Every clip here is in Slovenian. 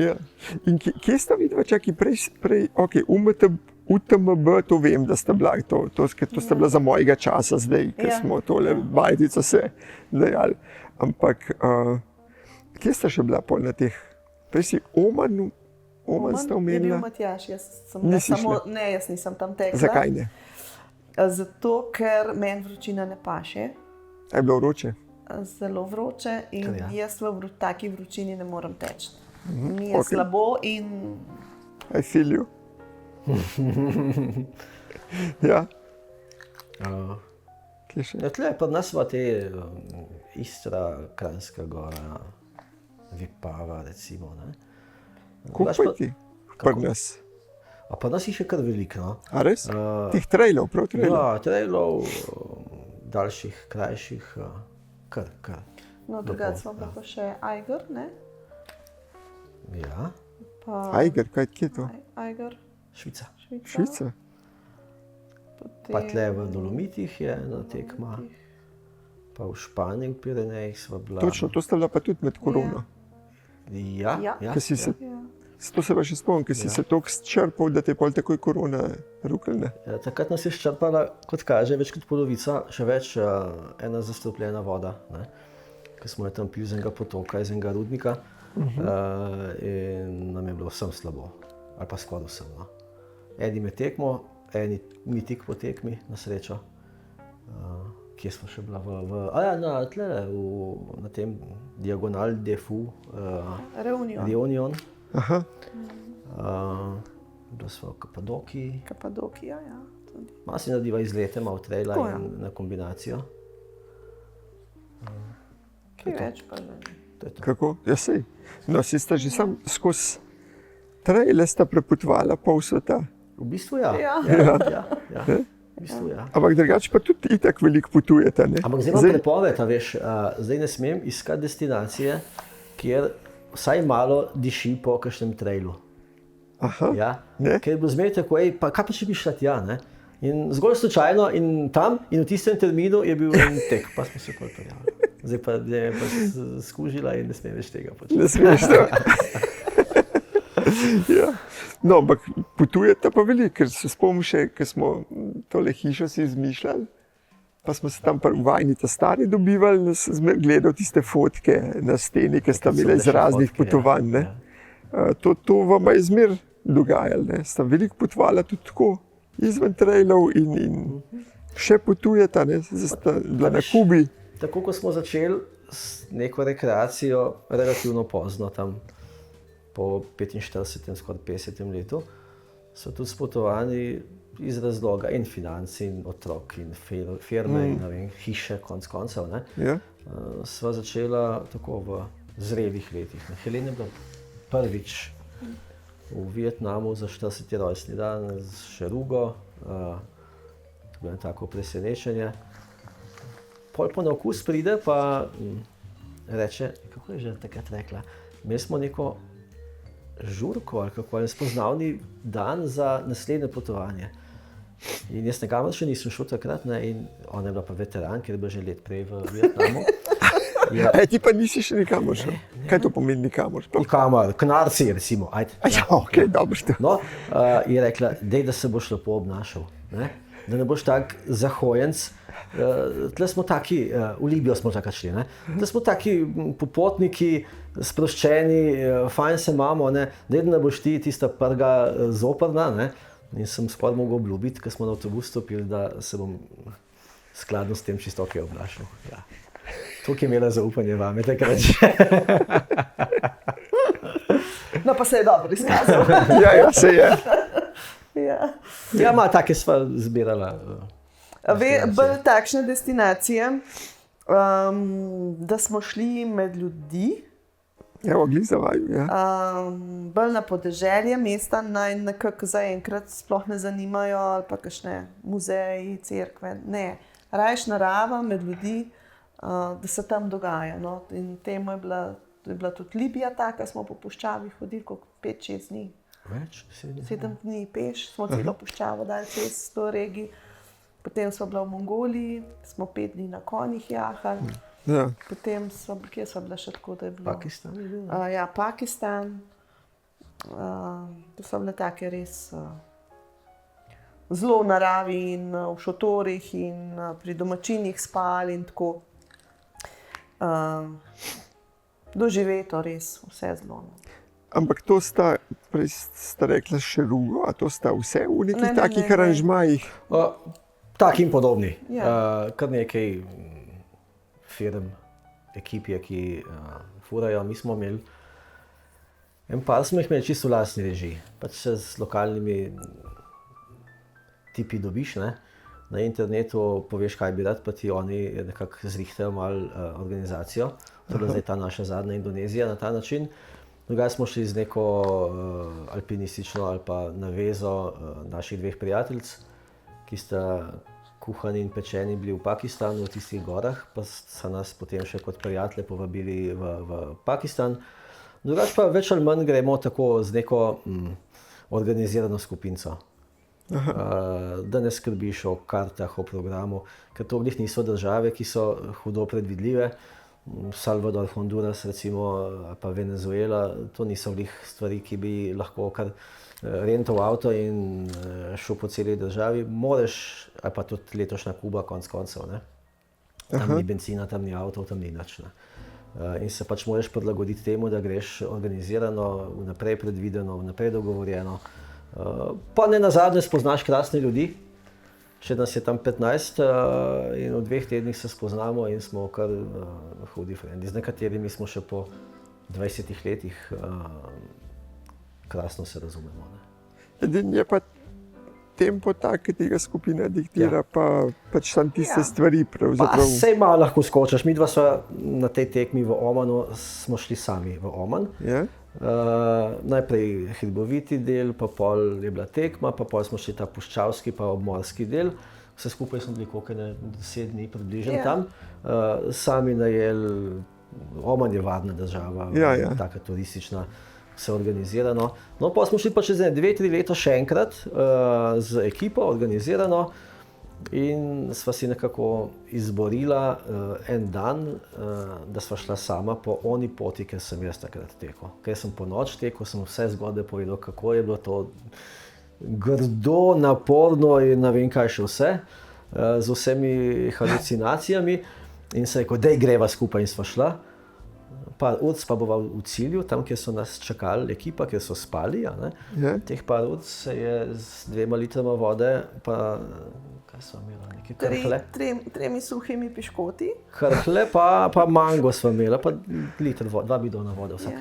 Ja. In kje sta vidva, čakaj, prej, ok, UTMB, to vem, da sta bila, to sta bila za mojega časa zdaj, ker smo tole bajtico se dejali. Ampak, kje sta še bila pol na teh? Prej si Oman sta omenila? Je bil Matjaž, jaz nisem tam tekla. Zakaj ne? Zato, ker meni vročina ne paše. A je bilo vroče? Zelo vroče in jaz v taki vročini ne morem teči. Mi je slabo in... I feel you. Ja. Kje še? Tle pa nas v te Istra, Kranjska Gora, Vipava recimo, ne? Koliko pa ti? Pri nas? A pa nas jih je kar veliko, no. A res? Tih trailov, prav trailov? Ja, trailov, daljših, krajših, kar. No, drugače smo pa še Eiger, ne? Ja. Eiger, kje je to? Eiger. Švica. Švica? Pa tle v Dolomitih je ena tekma. Pa v Španiji, v Pirenejih sva bila. Točno, to sta bila pa tudi med korono. Ja. To se pa še spomnim, ker si se toliko izčrpal, da te je pol takoj korona rukla. Ja, takrat nas je izčrpala, kot kaže, več kot polovica, še več ena zastrupljena voda, ne? Ker smo jo tam pili z enega potoka, iz enega rudnika in nam je bilo vsem slabo, ali pa skoraj vsem. No? Eni med tekmo, eni mi tik po tekmi, na srečo. Kje smo še bila? Na tem Diagonal Defu. Reunion. Aha. Bila smo v Kapadokiji. Kapadokija, ja. Malo si nadiva izlete, malo traila in na kombinacijo. Kaj več pa že? Kako? Ja, sej. No, si sta že sam skozi traile sta prepotovala pol sveta. V bistvu ja. Ampak drugače pa tudi itak veliko potujete, ne? Ampak zdaj imam prepoved, a veš, zdaj ne smem iskati destinacije, kjer vsaj malo diši po kakšnem trailu. Aha, ja? ne? Ker je bilo zmeraj tako, pa kaj pa če bi šla tja, ne? In zgolj slučajno in tam in v tistem terminu je bil en tek, pa smo se pol prijavili. Zdaj pa je pa skužila in ne smem več tega početi. Ne smeš tega. Ja. No, ampak potujete pa veliko, ker se spomnim še, ker smo tole hišo si izmišljali, pa smo se tam v vajni ta stari dobivali, da sem gledal tiste fotke na steni, ki sta imeli iz raznih potovanj. Ne? To vam je zmer dogajalo, ne? Sta veliko potovala tudi tako, izven trailov in še potujete, ne? Zdaj sta bila na Kubi. Tako, ko smo začeli s neko rekreacijo relativno pozno, tam po 45. skoraj 50. letu, so tudi spotovani iz razloga in financi in otrok in firme in hiše, konc koncev. Ja. Sva začela tako v zrelih letih. Helen je bila prvič v Vietnamu za 40. rojstni dan z Šerugo. To je bilo tako presenečenje. Pol po na okus pride pa reče, kako je že takrat rekla, imeli smo neko žurko ali kako, spoznavni dan za naslednje potovanje. In jaz nikamor še nisem šel takrat, ne, in ona je bila pa veteran, ker je bila že let prej v Vietnamu. Ja. Ti pa nisi še nikamor šel? Kaj to pomeni nikamor? Nikamor, Knarci recimo. Ja, ok, dobro. No, je rekla, dej, da se boš lepo obnašal, ne? Da ne boš tak zahojenc. Tle smo taki, v Libijo smo takrat šli, ne? Tle smo taki popotniki, sproščeni, fajn se imamo, ne? Da ne boš ti tista prga zoprna, ne? In sem skoraj mogel obljubiti, ker smo na avtobus stopili, da se bom skladno s tem čisto ok obnašal. Ja. Tukaj je imela zaupanje vame takrat že. No, pa se je dobro izkazal. Ja, se je. Ja, take sva zbirala. Bolj takšne destinacije, da smo šli med ljudi. Evo, glih za vaju, ja. Bolj na podeželje, mesta naj nekako zaenkrat sploh ne zanimajo, ali pa kakšne muzeji, cerkve, ne. Rajš narava med ljudi, da se tam dogaja, no. In temu je bila tudi Libija taka, smo po puščavi hodili, koliko 5-6 dni. Več? 7 dni peš, smo celo puščavo dali čez to regij. Potem smo bila v Mongoliji, smo 5 dni na konjih jahali. Ja. Potem kje smo bila še tako, da je bilo? Pakistan je bil. Ja, Pakistan. To so bile take res zelo v naravi in v šotorih in pri domačinih spali in tako. Doživeto res, vse zelo. Ampak to sta, prej sta rekla Šerugo, a to sta vse v nekih Ne, takih ne. aranžmajih? Tak in podobni. Ja. Kar nekaj firm, ekip je, ki furajo. Mi smo imeli, en par smo jih imeli čisto v lastni režiji. Pač se z lokalnimi tipi dobiš, ne? Na internetu poveš, kaj bi rad, pa ti oni nekako zrihtajo malo organizacijo. To je bila zdaj ta naša zadnja Indonezija na ta način. Drugače smo šli z neko alpinistično ali pa navezo naših dveh prijateljic, ki sta kuhani in pečeni bili v Pakistanu, v tistih gorah, pa so nas potem še kot prijatelje povabili v Pakistan. Drugače pa več ali manj gremo tako z neko organizirano skupinco. Da ne skrbiš o kartah, o programu, ker to v njih niso države, ki so hudo predvidljive. Salvador, Honduras, recimo, pa Venezuela, to niso v njih stvari, ki bi lahko kar rental avto in šel po celi državi. Moraš, ali pa tudi letošnja Kuba, konec koncev, ne? Tam ni benzina, tam ni avtov, tam ni nič. In se pač moraš prilagoditi temu, da greš organizirano, vnaprej predvideno, vnaprej dogovorjeno. Pa ne nazadnje spoznaš krasne ljudi. Še nas je tam 15 in v 2 tednih se spoznamo in smo kar hudi frendi. Z nekaterimi smo še po 20 letih krasno se razumemo. Edino je pa tempo tak, ki tega skupina diktira, pa pač tam tiste stvari Pa pravzaprav. sej malo lahko skočiš. Mi dva sva na tej tekmi v Omanu, smo šli sami v Oman. Ja? Najprej hriboviti del, pa pol je bila tekma, pa pol smo šli ta puščavski pa obmorski del. Vse skupaj smo bili koliko 10 dni približno tam. Sami najeli, Oman je varna država, taka turistična, vse organizirano. No, pa smo šli pa čez 2-3 leta še enkrat z ekipo, organizirano. In sva si nekako izborila en dan, da sva šla sama po oni poti, ker sem jaz takrat tekel. Ker sem po noč tekel, sem vse zgodbe povedal, kako je bilo to grdo, naporno in ne vem kaj še vse, z vsemi halucinacijami. In sem rekel, dej greva skupaj, in sva šla. Par ur pa bova v cilju, tam, kjer so nas čakali ekipa, kjer so spali. Teh par ur se je z 2 litrama vode, pa kaj sva imela, neke krhle? 3 suhimi piškoti. Krhle, pa mango sva imela, pa liter vode, 2 bidona vode vsak.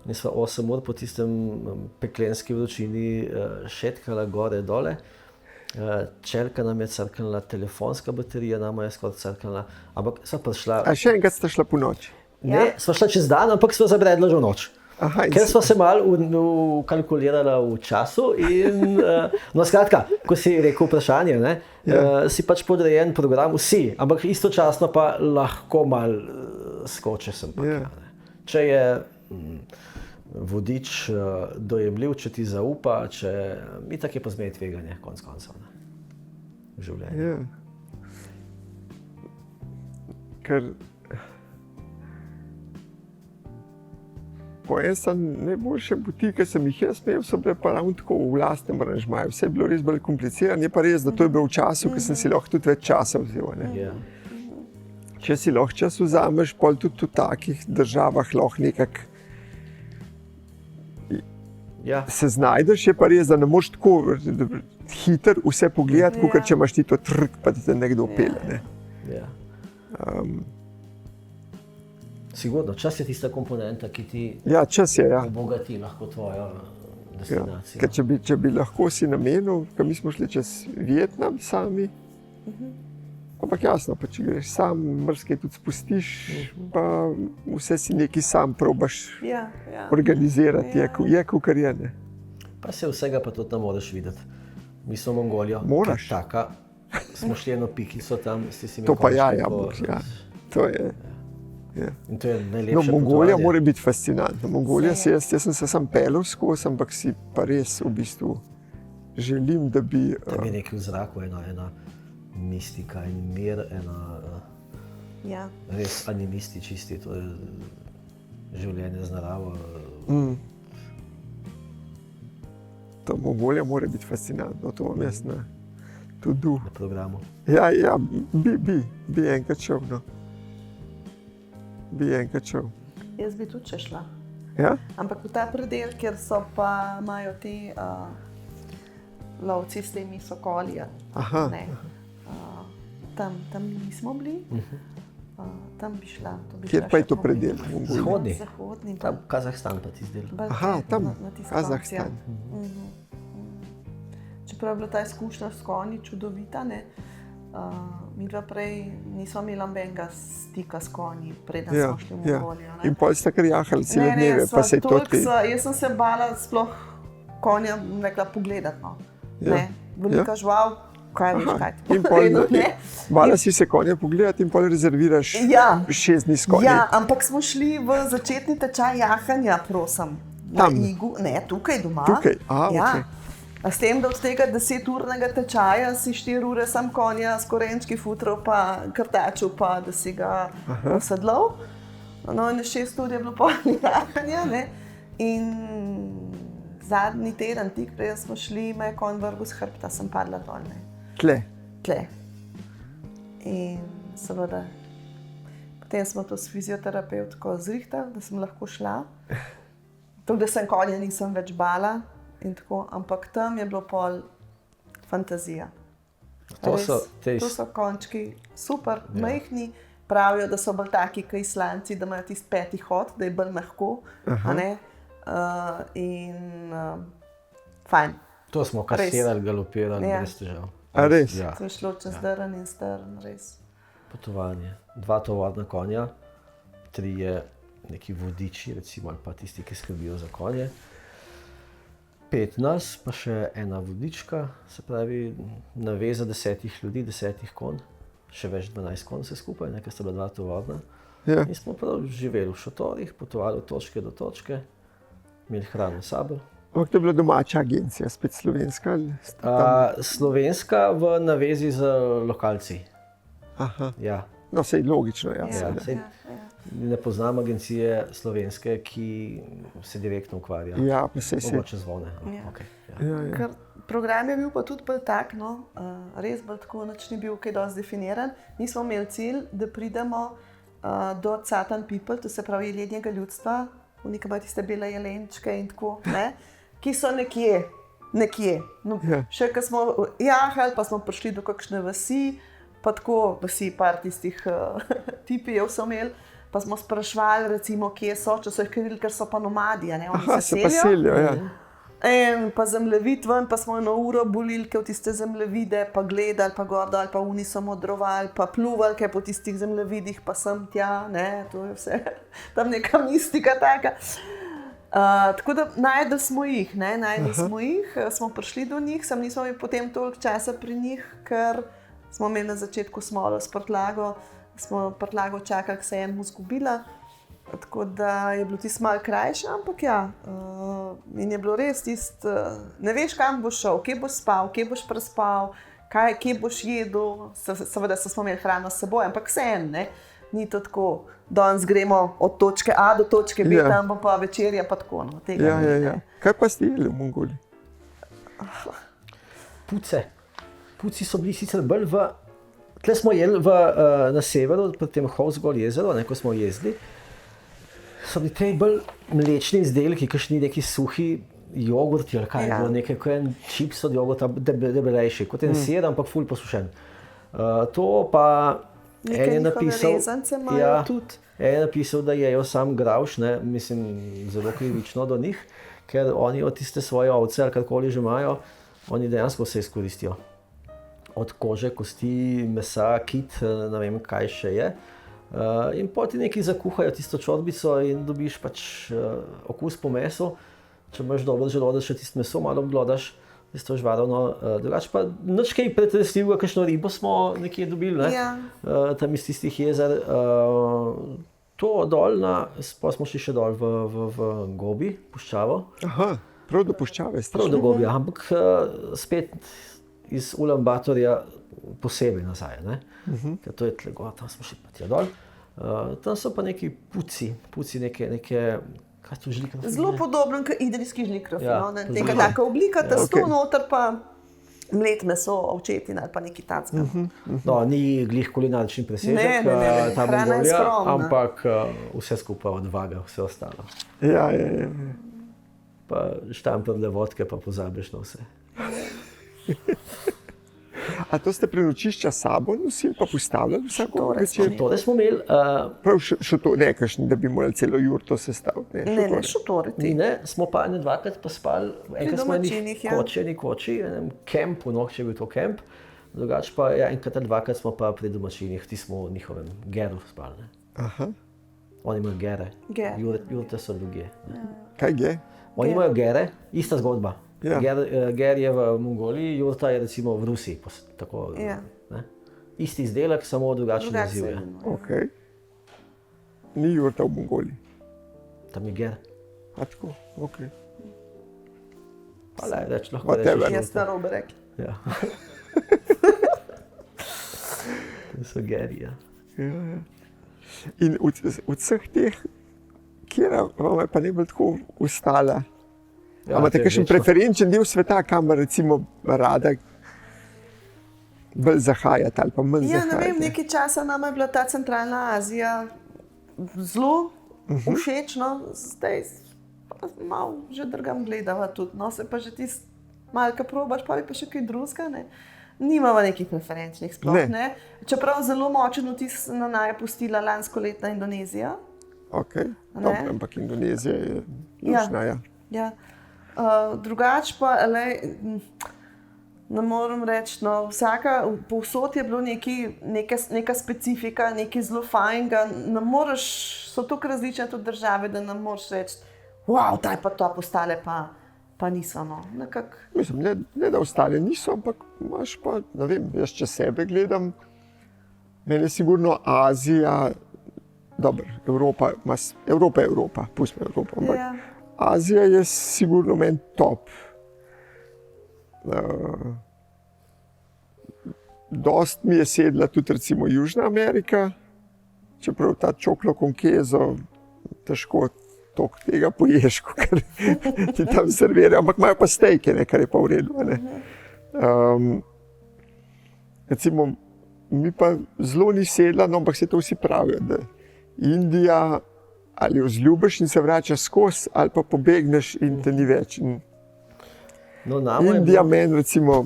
In sva 8 ur po tistem peklenski vročini šetkala gore dole. Čelka nam je crknila, telefonska baterija nama je skoraj crknila, ampak sva prišla. A še enkrat sta šla po noči? Ne, sva šla čez dan, ampak sva zabredla že v noč. Ker sva se malo kalkulirala v času in, no skratka, ko si rekel vprašanje, ne, si pač podrejen program, vsi, ampak istočasno pa lahko malo skoče sem pa tja, ne. Če je vodič dojemljiv, če ti zaupa, itak je pa zmeraj tveganje, konec koncev, ne, v življenju. Ker po eni strani najboljše poti, ki sem jih jaz imel, so bile pa ravno tako v lastnem aranžmaju. Vse je bilo res bolj komplicirano, je pa res, da to je bilo v času, ki sem si lahko tudi več časa vzel. Če si lahko čas vzameš, pol tudi v takih državah lahko nekako se znajdeš, je pa res, da ne moreš tako hitro vse pogledati, kot če imaš ti to trk, pa te nekdo pelje. Sigurno, čas je tista komponenta, ki ti obogati lahko tvojo destinacijo. Ker če bi lahko si namenil, ker mi smo šli čez Vietnam sami, ampak jasno, pa če greš sam, marsikaj tudi spustiš, pa vse si nekaj sam probaš organizirati, je kakor je, ne. Pa se vsega pa tudi ne moreš videti. Mi smo Mongolijo, taka, smo šli eno pikico tam, to pa to je. In to je najlepše Mongolija mora biti fascinantna. Mongolija jaz sem se sam pelil skozi, ampak si pa res v bistvu želim, da bi... Tam je nekaj v zraku, ena mistika in mir, res animisti čisti, to je življenje z naravo. Mongolija mora biti fascinantno, to imam jaz na to-do. Na programu. Ja, bi enkrat šel, no. Bi enkrat šel. Jaz bi tudi še šla. Ja? Ampak v ta predel, kjer so pa imajo ti lovci s temi sokoli, Aha. ne, tam nismo bili, tam bi šla. To bi Kjer šla pa je še to po predel? Mongoliji. Mongolija? Zahodni. Zahodni. Tam Kazahstan pa ti zdel. bolj Aha, te, tam, na tisto Kazahstan. opcijo. Čeprav je bila ta izkušnja s konji čudovita, ne, mi dva prej nismo imeli nobenega stika s konji, preden Ja, smo šli v ja. Mongolijo. In pol sta kar jahali cele dneve, sva pa se je to toliko ti... jaz sem se bala sploh konja, bom rekla, pogledati. No. Ja, Ne, velika žival, kaj veš, Aha, kaj in pol, ne. Bala si se konja pogledati in pol rezerviraš Ja. 6 dni s konjem. Ja, ampak smo šli v začetni tečaj jahanja, prosim. Na Tam? Igu, ne, tukaj doma. Tukaj? A, ja. okej. A s tem, da od tega 10-urnega tečaja si 4 ure sam konja s korenčki futrov, pa krtačil, pa da si ga posedlal. No, in 6 ur je bilo pol jahanja, ne. In zadnji teden, tik preden smo šli, me je konj vrgel s hrbta, sem padla dol, ne. Tle. Tle. In seveda, potem smo to s fizioterapevtko zrihtali, da sem lahko šla. Tako da sem konja nisem več bala, in tako, ampak tam je bilo pol fantazija. To Res, so te to so končki super, majhni, pravijo, da so bolj taki kot Islandci, da imajo tisti 5. hod, da je bolj mehko, a ne? Fajn. To smo kasirali, galopirali, Ja. brez težav. A res? Ja. To je šlo čez drn in strn, res. Potovanje. 2 tovorna konja, 3 neki vodiči, recimo, ali pa tisti, ki skrbijo za konje. 5 nas, pa še 1 vodička, se pravi naveza 10 ljudi, 10 konj, še več 12 konj vse skupaj, ker sta bila 2 tovorna. Ja. In smo prav živeli v šotorih, potovali od točke do točke, imeli hrano s sabo. Ampak to je bila domača agencija, spet slovenska? Ali ste tam? Slovenska v navezi z lokalci. Aha. Ja. No, sej logično, ja. Ja, seveda. sej ne poznam agencije slovenske, ki se direktno ukvarja. Ja, pa sej se. Mogoče zvone. Ja. Okay, ja. Ja, ja. Ker program je bil pa tudi bolj tak, no, res bolj tako, nič ni bil kaj dosti definiran. Mi smo imeli cilj, da pridemo do Tsatan people, to se pravi jelenjega ljudstva, nekaj imajo tiste bele jelenčke in tako, ne, ki so nekje. No, Ja. še ko smo jahali, pa smo prišli do kakšne vasi, pa tako vasi, par tistih tipijev so imeli, pa smo sprašvali, recimo, kje so, če so jih krili, ker so pa nomadi, a ne, oni Aha, se pa selijo, ja. En pa zemljevid ven, pa smo 1 uro bolilke v tiste zemljevide, pa gledali, pa gor dol, pa oni so modrovali, pa pluvalke po tistih zemljevidih, pa sem tja, ne, to je vse, tam neka mistika taka. Tako da našli smo jih, smo prišli do njih, sem nismo imeli potem toliko časa pri njih, ker smo imeli na začetku smolo s prtljago, smo prtljago čakali, ko se je enemu zgubila. Tako da je bilo tisto malo krajše, ampak ja, in je bilo res tisto, ne veš, kam boš šel, kje boš spal, kje boš prespal, kje boš jedel. Seveda smo imeli hrano s seboj, ampak vseeno, ne, ni to tako, danes gremo od točke A do točke B, Ja. tam bo pa večerja, pa tako, no, tega Ja, ni, ja, ne. ja. Kaj pa ste jedli v Mongoliji? Puce. Puci so bili sicer bolj v... Tle smo jedli na severu, pri tem Hovzgol jezeru, ko smo jezdili. So bili te bolj mlečni izdelki, kakšni neki suhi jogurti ali kaj, Ja. bilo nekaj, kot en čips od jogurta, debelejši, kot en sir, ampak ful posušen. To pa Neke en je njihove napisal, rezance imajo tudi. en je napisal, da jejo sam gravš, ne, mislim, zelo krivično do njih, ker oni od tiste svoje ovce ali karkoli že imajo, oni dejansko vse izkoristijo. Od kože, kosti, mesa, kit, ne vem kaj še je. In potem neki zakuhajo tisto čorbico in dobiš pač okus po mesu. Če imaš dobro želodec, še tisto meso malo obglodaš, tisto žvarovno. Drugače pa nič kaj pretresljivega, kakšno ribo smo nekje dobili, ne? Ja. Tam iz tistih jezer. To dol, pa smo šli še dol v Gobi, puščavo. Aha, prav do puščave ste Prav šli. do Gobija, ampak spet iz Ulaanbaatarja posebej nazaj, ne? Ker to je tle gor, tam smo šli pa tja dol. Tam so pa neki puci neke Kaj to žlikrofil? Zelo podoben kot idrijski žlikrofil. Ja, Ja, to tega znam. taka oblika, testo okej. noter pa mlet meso, ovčetin ali pa neki tacka. No, ni glih kulinarični presežek, Ne, ta hrana je Mongolija, skromna. ampak vse skupaj odvaga, vse ostalo. Ja. Pa štamprle vodke, pa pozabiš na vse. A to ste prenočišča s sabo nosili, pa postavljali vsako Šotore smo večer? Tole smo imeli, Prav šotore, ne kakšni, da bi morali celo jurto sestaviti. Ne, šotore mi ti. ne, smo pa ene dvakrat pa spali, enkrat smo domačinih, enih ja. koči, enem kempu, no, če je bil to kemp. Drugače pa ja, enkrat ali dvakrat smo pa pri domačinih, ti smo v njihovem geru spali. Ne. Aha. Oni imajo gere, Ger. jurte so drugje. Kaj je? Oni imajo gere, ista zgodba. Ja. Ger je v Mongoliji, jurta je recimo v Rusiji. Tako, Ja. ne. Isti izdelek, samo drugačen Drugače naziv se je. imenuje. Okay. Ni jurta v Mongoliji. Tam je ger. A tako, okay. Pa le, reč lahko Whatever. rečeš. Jaz narobe rekli. Ja. To so geri, ja. Ja. In od vseh teh, kjer vam je pa najbolj tako ustala? Ja, Imate to je kakšen večno. preferenčen del sveta, kamor recimo rada bolj zahajate ali pa manj Ja, ne zahajate? vem, nekaj časa nam je bila ta centralna Azija zelo všečna, zdaj pa malo že drgam gledava tudi, no se pa že tisti malka probaš, pa bi pa še kaj drugega, ne. Nimava nekih preferenčnih sploh, Ne. ne. Čeprav zelo močen vtis na naj je pustila lanskoletna Indonezija. Okay. Ne. Dobro, ampak Indonezija je Ja. lušna, ja. Ja. Drugače pa, ne morem reči, no, povsod je bilo neka specifika, nekaj zelo fajnega. Ne moreš, so tako različne tudi države, da ne moreš reči, wow, taj pa to postale pa niso. No. Nekako, Mislim, ne da ostale niso, ampak imaš pa, ne vem, jaz če sebe gledam, meni je sigurno Azija, dobro, Evropa je Evropa, pustimo Evropo, ampak ja. Azija je sigurno meni top. Dost mi je sedla tudi recimo Južna Amerika, čeprav ta čoklo con queso težko toliko tega poješ, ker ti tam servirajo, ampak imajo pa stejke, ne, kar je pa v redu. Ne. Recimo, mi pa zelo ni sedla, no, ampak se to vsi pravijo, da Indija ali jo vzljubiš in se vračaš skozi, ali pa pobegneš in te ni več. In No, nama je Indija bilo- meni recimo,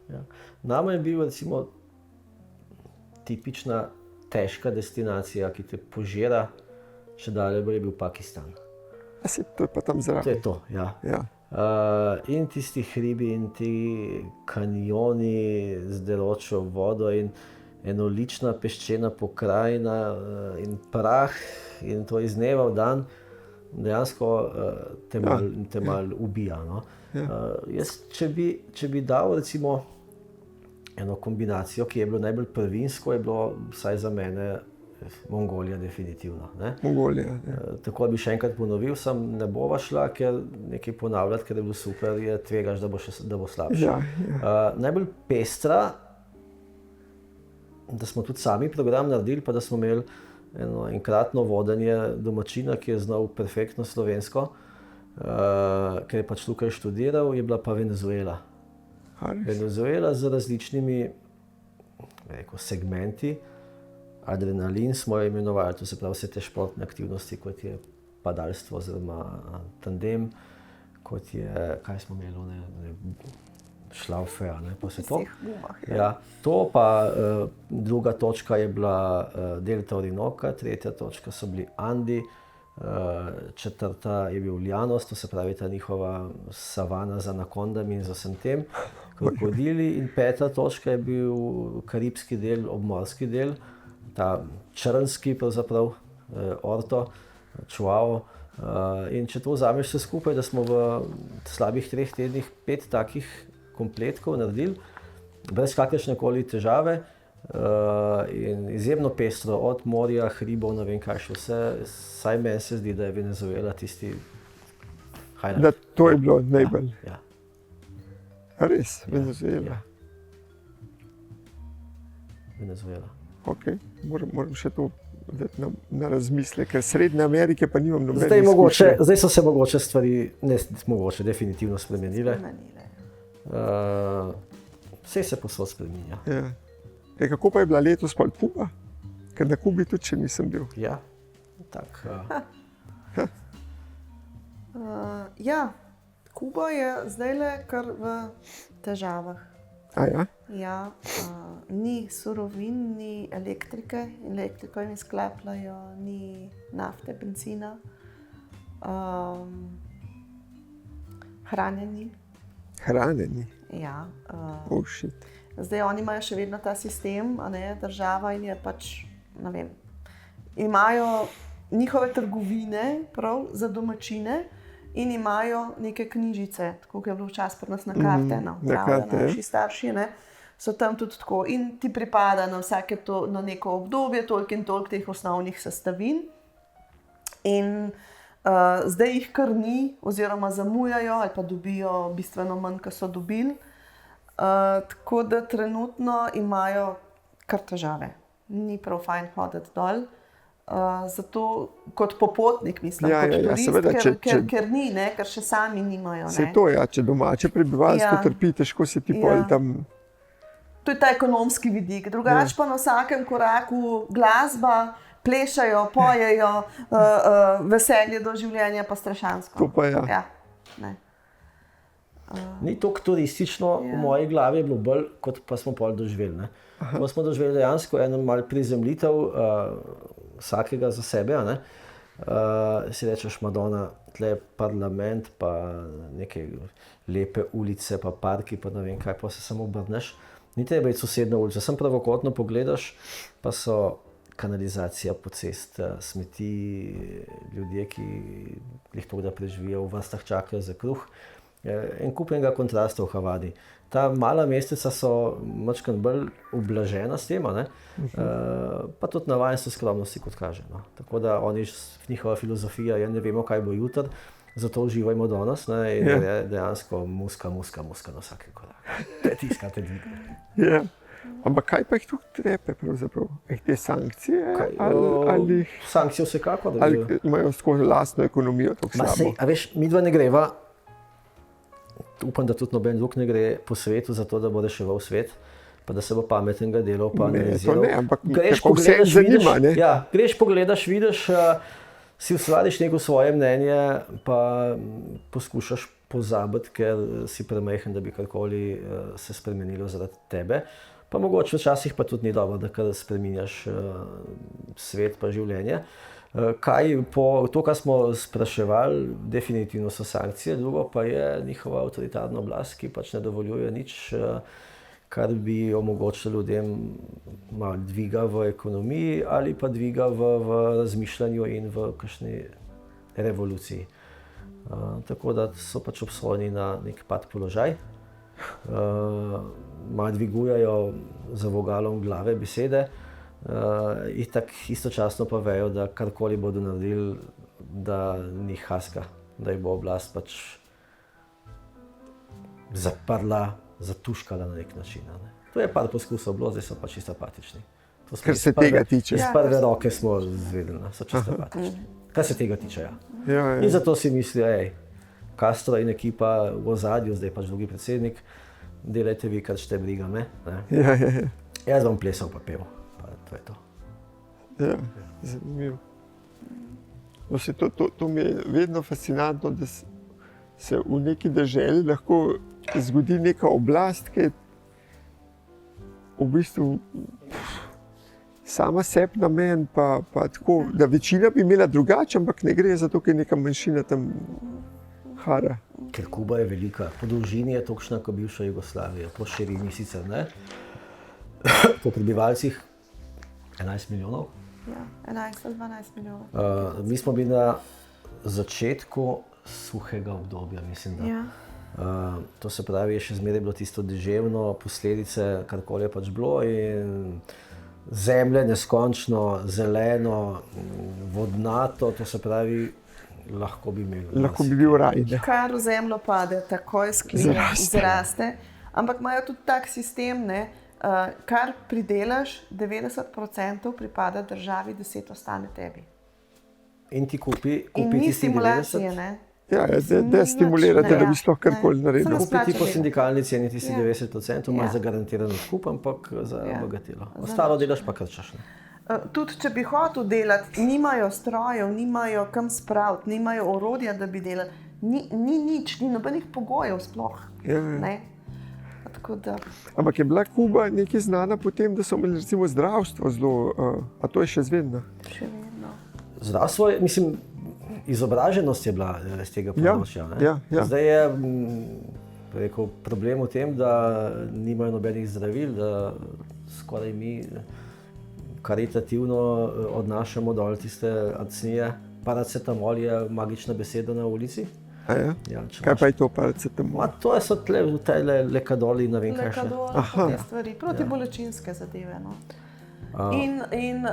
Ja. Nama je bil recimo tipična težka destinacija, ki te požira, še dalje bolj je bil Pakistan. a se to je pa tam To zraven. je to, ja. Ja. In tisti hribi in ti kanjoni z deročo vodo in enolična peščena pokrajina in prah in to iz dneva v dan, dejansko te mal ubija. No? Jaz, če bi dal recimo eno kombinacijo, ki je bilo najbolj prvinsko, je bilo vsaj za mene Mongolija definitivno. Ne? Mongolija. Ja. Tako bi še enkrat ponovil, sem ne bova šla, ker nekaj ponavljati, ker je bilo super, je tvegaš, da bo slabše. Ja, Najbolj pestra, da smo tudi sami program naredili, pa da smo imeli enkratno vodenje domačina, ki je znal perfektno slovensko, ker je pač tukaj študiral, je bila pa Venezuela. Venezuela z različnimi segmenti. Adrenalin smo jo imenovali, to se pravi vse te športne aktivnosti, kot je padalstvo oziroma tandem, kot je, kaj smo imeli, šlaufe, pa vse to. Ja, to pa druga točka je bila Delta Orinoka, tretja točka so bili Andi, četrta je bil Llanos, to se pravi ta njihova savana z anakondami in z vsem tem, krokodili, in peta točka je bil karibski del, obmorski del, ta črnski pravzaprav, orto, čuao. In če to vzameš vse skupaj, da smo v slabih 3 tednih 5 takih kompletkov naredili, brez kakršnekoli težave in izjemno pestro, od morja, hribov, ne vem kaj še vse, saj meni se zdi, da je Venezuela tisti highlight. Da to je bilo najbolj. Ja. Res, Venezuela. Venezuela. Okay. Moram še to na razmislek, ker Srednje Amerike pa nimam nobenih Zdaj so se mogoče stvari, definitivno spremenile. Vse se posod spreminja. Ja. Kako pa je bila letos pa Kuba? Ker na Kubi tudi še nisem bil. Ja, tak. Ja, Kuba je zdaj kar v težavah. Ja? Ja, ni surovin, ni elektrike, elektriko jim sklepljajo, ni nafte, benzina, hranjeni. Hranjeni? Ja. Shit. Zdaj oni imajo še vedno ta sistem, a ne, država in je pač, ne vem, imajo njihove trgovine prav za domačine in imajo neke knjižice, tako kot je bilo včasih pri nas na karte, naši starši, ne, so tam tudi tako in ti pripada na vsake na neko obdobje toliko in toliko teh osnovnih sestavin in zdaj jih kar ni oziroma zamujajo ali pa dobijo bistveno manj, kot so dobili. Tako da trenutno imajo kar težave. Ni prav fajn hoditi dol. Zato kot popotnik, mislim, kot turist, seveda, ker ni, ne, ker še sami nimajo. Se to, ja, če domače prebivalstvo trpi, težko se ti pol tam... To je ta ekonomski vidik. Drugače pa na vsakem koraku glasba, plešajo, pojejo, veselje do življenja pa strašansko. To pa ja. Ja, ne. Ni toliko turistično, v moji glavi je bilo bolj, kot pa smo pol doživeli. Ko smo doživeli dejansko eno malo prizemljitev vsakega za sebe, ne? Si rečeš, Madonna, tle je parlament, pa neke lepe ulice, pa parki, pa ne vem kaj, pa se samo obrneš. Ni treba iti sosedna ulica, sem pravokotno pogledaš, pa so kanalizacija po cest, smeti, ljudje, ki jih to, da preživijo, v vrstah čakajo za kruh. En kup enega kontrasta v Havadi. Ta mala mesteca so malo bolj ublažena s tem, pa tudi navajen so skromnosti, kot kaže. No. Tako da njihova filozofija je, ne vemo, kaj bo jutri, zato uživajmo danes. In dejansko muska na vsake korak. Tiskate dvigne. Ja. Ampak kaj pa jih tu trepe pravzaprav? Te sankcije? Ali sankcije vsekako? Ali imajo skozi lastno ekonomijo tako slabo? A veš, midva ne greva. Upam, da tudi noben drug ne gre po svetu, zato da bo reševal svet, pa da se bo pametnega delal, pa analiziral. Ne, ampak kako vse zanima, ne? Ja, greš, pogledaš, vidiš, si ustvariš neko svoje mnenje, pa poskušaš pozabiti, ker si premajhen, da bi karkoli se spremenilo zaradi tebe. Pa mogoče včasih pa tudi ni dobro, da kar spreminjaš svet pa življenje. To, kar smo spraševali, definitivno so sankcije, drugo pa je njihova avtoritarna oblast, ki pač ne dovoljuje nič, kar bi omogočilo ljudem malo dviga v ekonomiji ali pa dviga v razmišljanju in v kakšni revoluciji. Tako da so pač obsojeni na nek pad položaj. Malo dvigujejo za vogalom glave besede. Istočasno pa vejo, da karkoli bodo naredili, da ni haska, da jih bo oblast pač zaprla, zatuškala na nek način. Ne. To je par poskusov bilo, zdaj so pač čisto apatični. Kar se tega tiče. Iz prve roke smo izvedeli, so čisto apatični. Kar se tega tiče, ja. In zato si mislijo, Castro in ekipa v ozadju, zdaj pač drugi predsednik, delajte vi, kar šte briga me. Ja. Jaz bom plesal pa pel. To je to. Ja, zanimivo. To mi je vedno fascinantno, da se v neki deželi lahko zgodi neka oblast, ki je v bistvu sama sebi namen, pa tako, da večina bi imela drugače, ampak ne gre za to, ker je neka manjšina tam hara. Ker Kuba je velika. Po dolžini je tolikšna kot bivša Jugoslavija, po širini sicer ne. Po prebivalcih 11 milijonov. Ja, 11 ali 12 milijonov. Mi smo bili na začetku suhega obdobja, mislim, da. Ja. To se pravi, je še zmeraj bilo tisto deževno, posledice, karkoli je pač bilo in zemlje neskončno, zeleno, vodnato, to se pravi, lahko bi imeli. Lahko bi bil raj. Kar v zemljo pade, takoj zraste. Ampak imajo tudi tak sistem, ne? kar pridelaš, 90% pripada državi, 10% ostane tebi. In ti kupi In ni tistih stimulacije, 90, ne? Ja, da stimulirate, Ne, da bi sploh karkoli ne. naredil. Samo kupi ti po Splača sindikalni ceni tistih Ja. 90%, imaš Ja. zagarantiran odkup, ampak za Ja. bagatelo. Za Ostalo nič. delaš pa krčaš. Ne? Tudi če bi hotel delati, nimajo strojev, nimajo kam spraviti, nimajo orodja, da bi delali. Ni nič, ni nobenih pogojev sploh. Ja, ja. Ne? Tako da, Ampak je bila Kuba nekaj znana po tem, da so imeli recimo zdravstvo zelo, a to je še zvedno. še vedno. Zdravstvo, mislim, izobraženost je bila iz tega Ja, področja. ne. ja. Zdaj je rekel, problem v tem, da nimajo nobenih zdravil, da skoraj mi karitativno odnašamo dol tiste arsenije. Paracetamol je magična beseda na ulici. A ja? Ja, če Kaj imaš- pa je to paracetamol? Ma, to so tle, v tej lekadoli, ne vem kaj še. Lekadol, Aha. te stvari, protibolečinske zadeve. No. A, In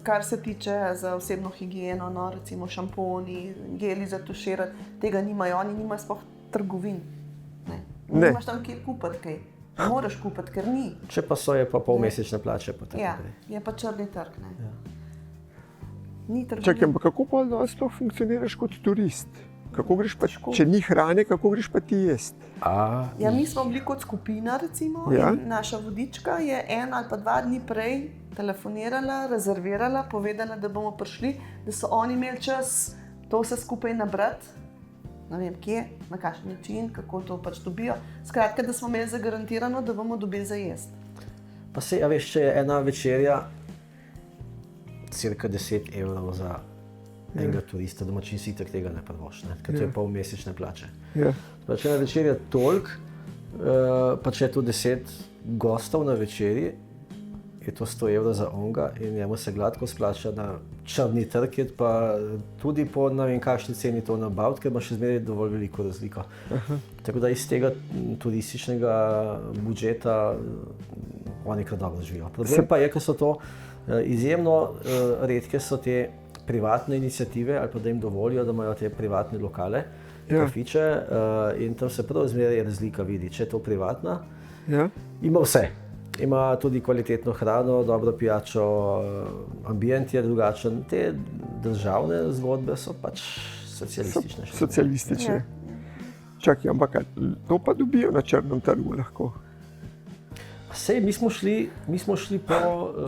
kar se tiče za osebno higieno, no, recimo šamponi, geli za tuširati, tega nimajo, oni nimajo sploh trgovin. Ne. Nimaš tam kjer kupiti kaj. Ne moreš kupiti, ker ni. če pa so, je pa polmesečne plače. Pa tako Ja, naprej. je pa črni trg. Ne. Ni trgovin. Čakaj, ampak kako pa sploh funkcioniraš kot turist? Kako greš pa, če ni hrane, kako greš pa ti jesti? Ja, mi smo bili kot skupina, recimo, Ja. in naša vodička je 1 ali pa 2 dni prej telefonirala, rezervirala, povedala, da bomo prišli, da so oni imeli čas to vse skupaj nabrati, ne vem kje, na kakšen način, kako to pač dobijo. Skratka, da smo imeli zagarantirano, da bomo dobili za jesti. Pa se, a veš, če je ena večerja, cirka 10 evrov za enega turista, domačin si itak tega ne prvoš, ker to je polmesečne plače. Ja. Pa če je na večerja toliko, pa če je tu 10 gostov na večerji, je to 100 evrov za onga in njemu se gladko splača na črni trg, je pa tudi po ne vem kakšni ceni to nabaviti, ker ima še zmeraj dovolj veliko razliko. Tako da iz tega turističnega budžeta oni kar dobro živijo. Problem pa je, ker so to izjemno redke so te privatne iniciative ali pa da jim dovolijo, da imajo te privatne lokale, Ja. kafiče in tam se prav zmeraj razlika vidi. Če je to privatna, Ja. ima vse. Ima tudi kvalitetno hrano, dobro pijačo, ambient je drugačen. Te državne zgodbe so pač socialistične. še vedno. Socialistične. Ja. Čakaj, ampak a to pa dobijo na črnem trgu lahko. Sej, mi smo šli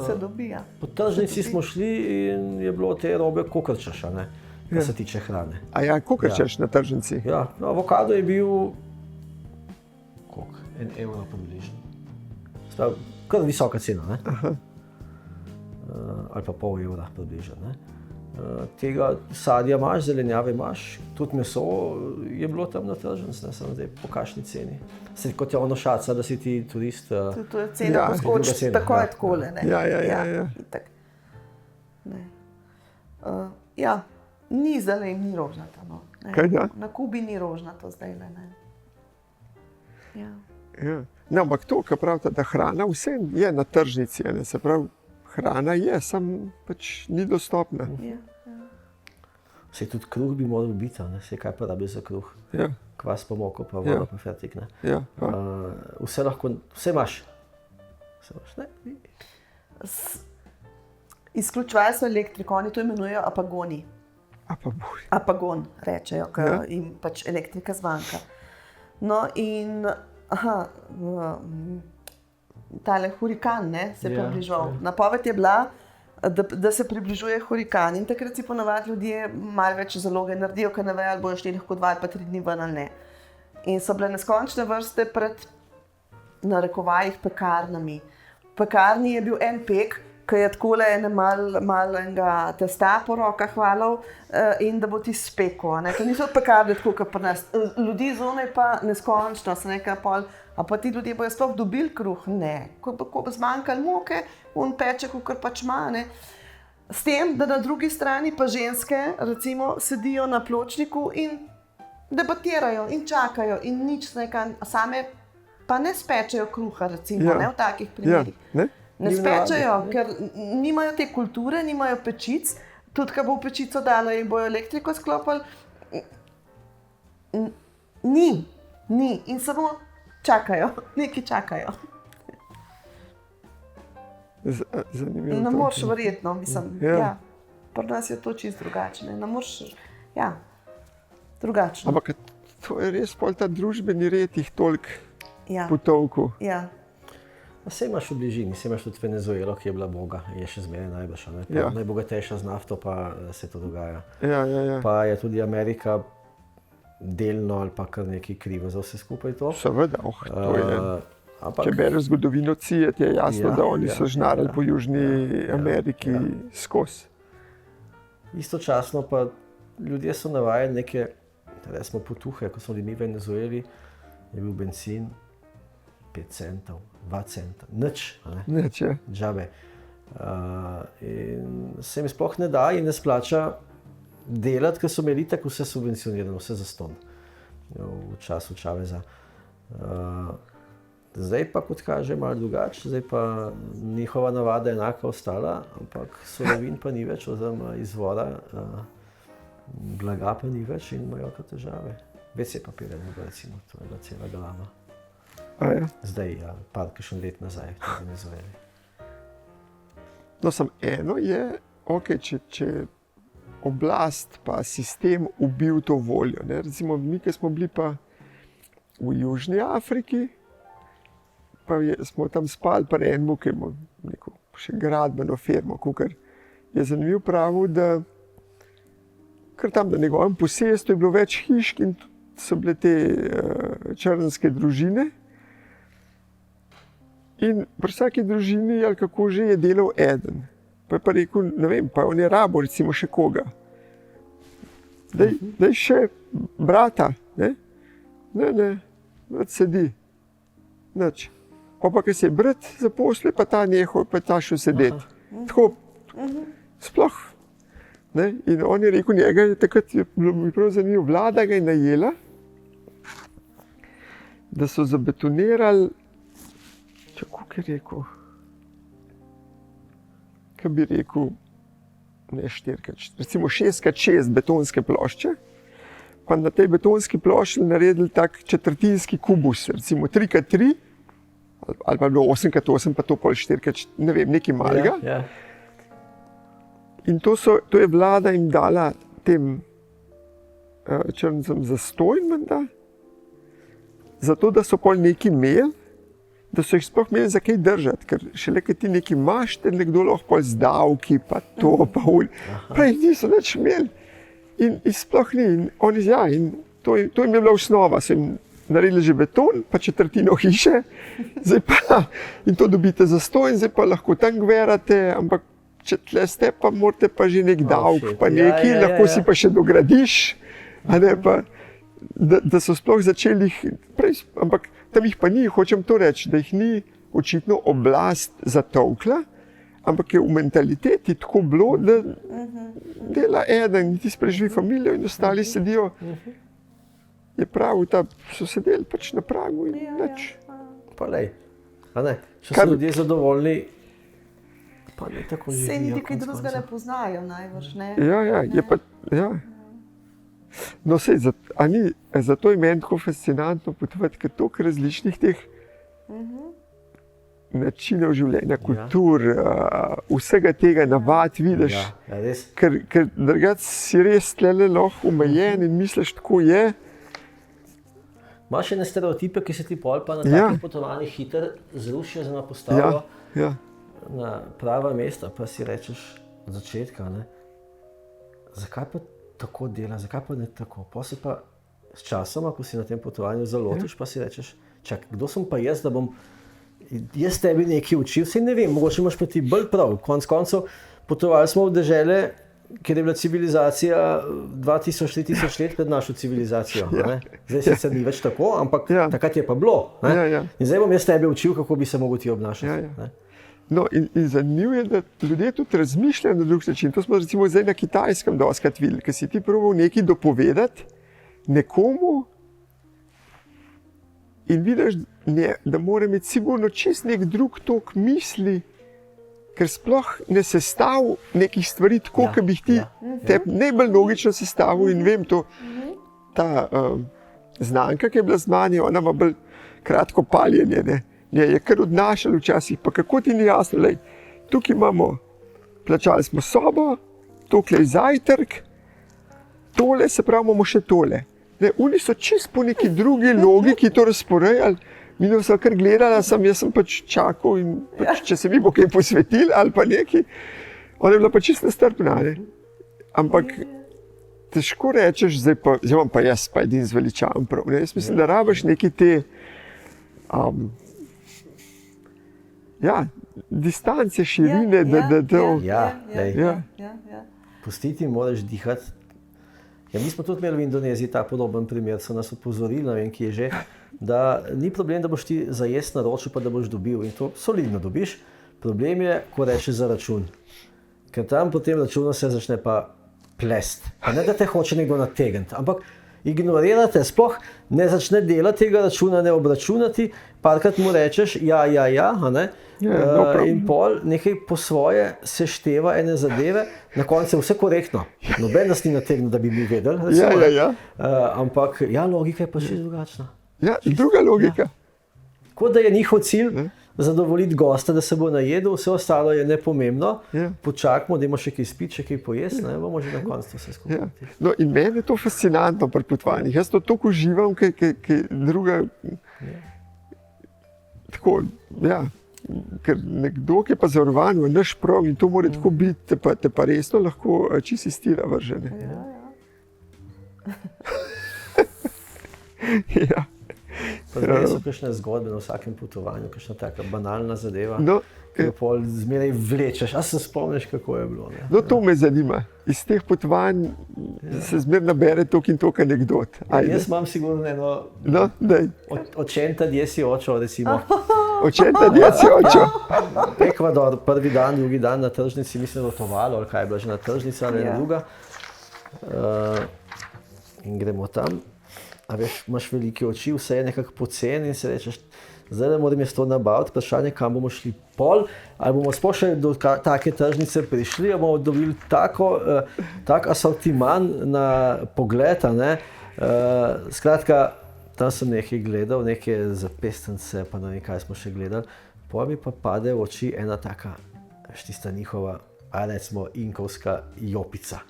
Se dobi, ja. po tržnici smo šli in je bilo te robe kokrčaša, ne, kar Ja. se tiče hrane. A ja, koliko češ na tržnici? Ja, avokado je bil koliko? 1 evro približno. Sprav, kar visoka cena, ne? Ali pa pol evra približno. Ne? Tega sadja imaš, zelenjave imaš, tudi meso je bilo tam na tržnici, ne samo zdaj po kakšni ceni. Se kot je ono šaca, da si ti turist. To je cena, Ja. poskoči, Druga cena, tako ja. je takole. Ne? Ja. Itak. Ne. Ja, ni zdaj ni rožnato. No. Ne. Kaj da? Na Kubi ni rožnato zdaj. Ne. Ja. Ja. No, ampak to, kar pravite, da hrana vsem je na tržnici, a ne, se pravi, hrana je, samo pač ni dostopna. Ja. Sej tudi kruh bi moral biti, ne? Sej kaj pa rabi za kruh. Ja, Kvas pa moko, pa vodo, Ja. pa fertik. Ne? ja, pa. Vse lahko, vse imaš. Vse imaš, ne? Izključevalstvo elektriko, oni to imenujejo apagoni. A pa boj. Apagon rečejo, ker Ja. jim pač elektrika zmanjka. No in tale hurikan ne, se je Ja, približal. ja. Napoved je bila, da se približuje hurikan in takrat si ponavadi ljudje malo več zaloge naredijo, ker ne vejo, ali bojo šli lahko 2 ali pa 3 dni ven ali ne. In so bile neskončne vrste pred narekovajih pekarnami. V pekarni je bil en pek, ki je takole ene malega testa po rokah valil in da bo ti spekel. Ker niso pekarne tako, kot pri nas. Ljudi zunaj pa neskončno, se nekaj pol. A pa ti ljudje bojo sploh dobili kruh? Ne. Ko bo zmanjkalo moke, on peče, kot pač ima. Ne. S tem, da na drugi strani pa ženske recimo sedijo na pločniku in debatirajo in čakajo in nič nekaj, same pa ne spečejo kruha, recimo, Ja. ne, v takih Ja, primerih. ne? Ne Ni spečejo, navadnih, ker nimajo te kulture, nimajo pečic, tudi ko bo v pečico dala in bojo elektriko sklopili. Ni in samo čakajo, nekaj čakajo. Zanimivo. Ne to. moreš verjetno, mislim. Ja. Ja. Pri nas je to čisto drugače. Ne moreš, ja, drugačno. Ampak to je res pol ta družbeni red, jih toliko Ja. potovku. Ja. Vse imaš v bližini, vse imaš tudi Venezuelo, ki je bila boga, je še zmeraj najboljša. Ja. Najbogatejša z nafto, pa se to dogaja. Ja. Pa je tudi Amerika delno ali pa kar nekaj kriva za vse skupaj to. Seveda, to je. Ampak Če bereš zgodovino CIA, ti je jasno, Ja, da oni ja, so žnarali ja, po Južni Ameriki skozi. istočasno pa ljudje so navajeni neke, recimo potuhe, ko smo bili mi v Venezueli, je bil bencin 5 centov, 2 centa, nič, a ne? Neč, ja. Džabe. In se jim sploh ne da in ne splača delati, ker so imeli tako vse subvencionirano, vse zastonj v času Čaveza. Zdaj pa, kot kaže, malo drugače, zdaj pa njihova navada je enaka ostala, ampak surovin pa ni več, oziroma izvora blaga pa ni več in imajo kar težave. WC papirja ne bo, recimo, to je bila cela galama. A ja. Zdaj, ja, par kakšen let nazaj, v Venezueli. No, samo eno je, okay, če oblast pa sistem ubil to voljo. Ne? Recimo, mi, ki smo bili pa v Južni Afriki, pa smo tam spali pri enemu, ki ima neko še gradbeno firmo, kukar je zanimiv pravil, da ker tam na njegovem posestvu je bilo več hišk in so bile te črnske družine. In pri vsaki družini, ali kako že, je delal eden. Pa je pa rekel, ne vem, pa on je rabo, recimo še koga. Daj še brata, ne, sedi, nič. Pa ki se je brat zaposlil, pa ta nehal, pa ta šel sedeti. Tako, sploh. Ne? In on je rekel, njega je takrat bilo prav zanimivo, vlada ga je najela, da so zabetonirali, kako je rekel, kaj bi rekel, ne 4x4, recimo 6x6 betonske plošče, pa na tej betonski plošči naredili tak četrtinski kubus, recimo 3x3, ali pa bilo 8x8, pa to pol 4x4, ne vem, nekaj malega. Ja. In to je vlada jim dala tem črncem zastonj, menda, zato da so pol nekaj imeli, da so jih sploh imeli za kaj držati, ker šele, ko ti nekaj imaš, te nekdo lahko pol z davki, pa to, pa ul. Prej niso nič imeli. In sploh ni. In to jim je bila osnova. So jim naredili že beton, pa četrtino hiše, zdaj pa, in to dobite zastonj, zdaj pa lahko tam gverate, ampak če tle ste, pa morate pa že nek davek, pa nekaj, lahko si pa še dogradiš, a ne pa, da so sploh začeli prej, ampak tam jih pa ni, hočem to reči, da jih ni očitno oblast zatovkla, ampak je v mentaliteti tako bilo, da dela eden, ti spreživi familijo in ostali sedijo. Je prav, so sedeli pač na pragu in nič. Pa lej, a ne, če so ljudje zadovoljni, pa ne tako živijo. Sej niti kaj drugega ne poznajo najbrž, ne? Ja, je pa, ja. No sej, zato je meni tako fascinantno potovati, ker toliko različnih teh načinov življenja, kultur, vsega tega navad vidiš. Ja, res. Ker drugače si res tlele lahko omejen in misliš, tako je. Imaš ene stereotipe, ki se ti pol pa na takih potovanjih hitro zrušijo, oziroma postavijo na prava mesta, pa si rečeš od začetka, ne, zakaj pa tako dela, zakaj pa ne tako? Pa se pa s časoma, ko si na tem potovanju zalotiš, pa si rečeš, čak, kdo sem pa jaz, da bom jaz tebi nekaj učil, saj ne vem, mogoče imaš pa ti bolj prav. Konec koncev potovali smo v dežele, kjer je bila civilizacija 2000-3000 let pred našo civilizacijo. Ne? Zdaj se ni več tako, ampak takrat je pa bilo. In zdaj bom jaz tebe učil, kako bi se mogel ti obnašati. Ne? No, in zanimivo je, da ljudje tudi razmišljajo na drug način. To smo recimo zdaj na Kitajskem dostikrat videli, ker si ti probal nekaj dopovedati nekomu in vidiš, da mora imeti sigurno čist nek drug tok misli, ker sploh ne sestavi nekih stvari tako, ki bi jih ti tebi najbolj logično sestavil. In vem, ta znanka, ki je bila z mani, ona ima bolj kratko paljenje, ne je kar odnašala včasih, pa kako ti ni jasno, lej, tukaj imamo, plačali smo sobo, tokle je zajtrk, tole, se pravi, imamo še tole. Ne, oni so čist po neki drugi logiki to razporejali. Mi smo kar gledali, jaz sem pač čakal in pač, če se mi bo kaj posvetili ali pa nekaj. Ona je bila pa čist nestrpna. Ne? Ampak težko rečeš, zdaj imam pa jaz pa edin zveličavam prav. Ne? Jaz mislim, da rabiš neki te distance, širine, Pustiti moraš dihati. Ja, mi smo tudi imeli v Indoneziji ta podoben primer, so nas opozorili, ne vem, kje že, da ni problem, da boš ti za jesti naročil, pa da boš dobil in to solidno dobiš. Problem je, ko rečeš za račun. Ker tam po tem računu se začne pa plest. Pa ne, da te hoče nekdo nategniti, ampak ignorirate, sploh ne začne delati tega računa, ne obračunati, parkrat mu rečeš ja, a ne? In pol nekaj po svoje sešteva ene zadeve, na koncu je vse korektno. Noben nas ni nategnil, da bi mi vedeli. Ampak logika je pa še drugačna. Ja, druga logika. Kot da je njihov cilj zadovoljiti gosta, da se bo najedel, vse ostalo je nepomembno. Počakamo, da ima še kaj spiti, še kaj pojesti, ne bomo že na koncu vse skupaj. No, in meni je to fascinantno pri potovanjih. Jaz to toliko uživam, kaj druga... Tako, ker nekdo, ki je pa zavarovan v naš prav in to mora tako biti, te pa resno lahko čisto iz tira vrže. Zdaj so kakšne zgodbe na vsakem potovanju, kakšna taka banalna zadeva, ki jo pol zmeraj vlečeš. A se spomniš, kako je bilo? Ne? No, to me zanima. Iz teh potovanj se zmeraj nabere toliko in toliko anekdot. Jaz imam sigurno eno... No, daj. Očenta djesi očo, recimo. Očenta djesi očo. Ekvador, prvi dan, drugi dan na tržnici, mislim, da je to Valo, ali kaj je bila že na tržnica, ali druga. In gremo tam. A veš, imaš velike oči, vse je nekako poceni in se rečeš, zdaj da moram jaz to nabaviti, vprašanje, kam bomo šli pol, ali bomo sploh še do take tržnice prišli, ali bomo dobili tak asortiman na pogled, ne. Skratka, tam sem nekaj gledal, neke zapestance, pa ne vem, kaj smo še gledali, pa mi pa pade v oči ena taka, tista njihova, recimo, inkovska jopica.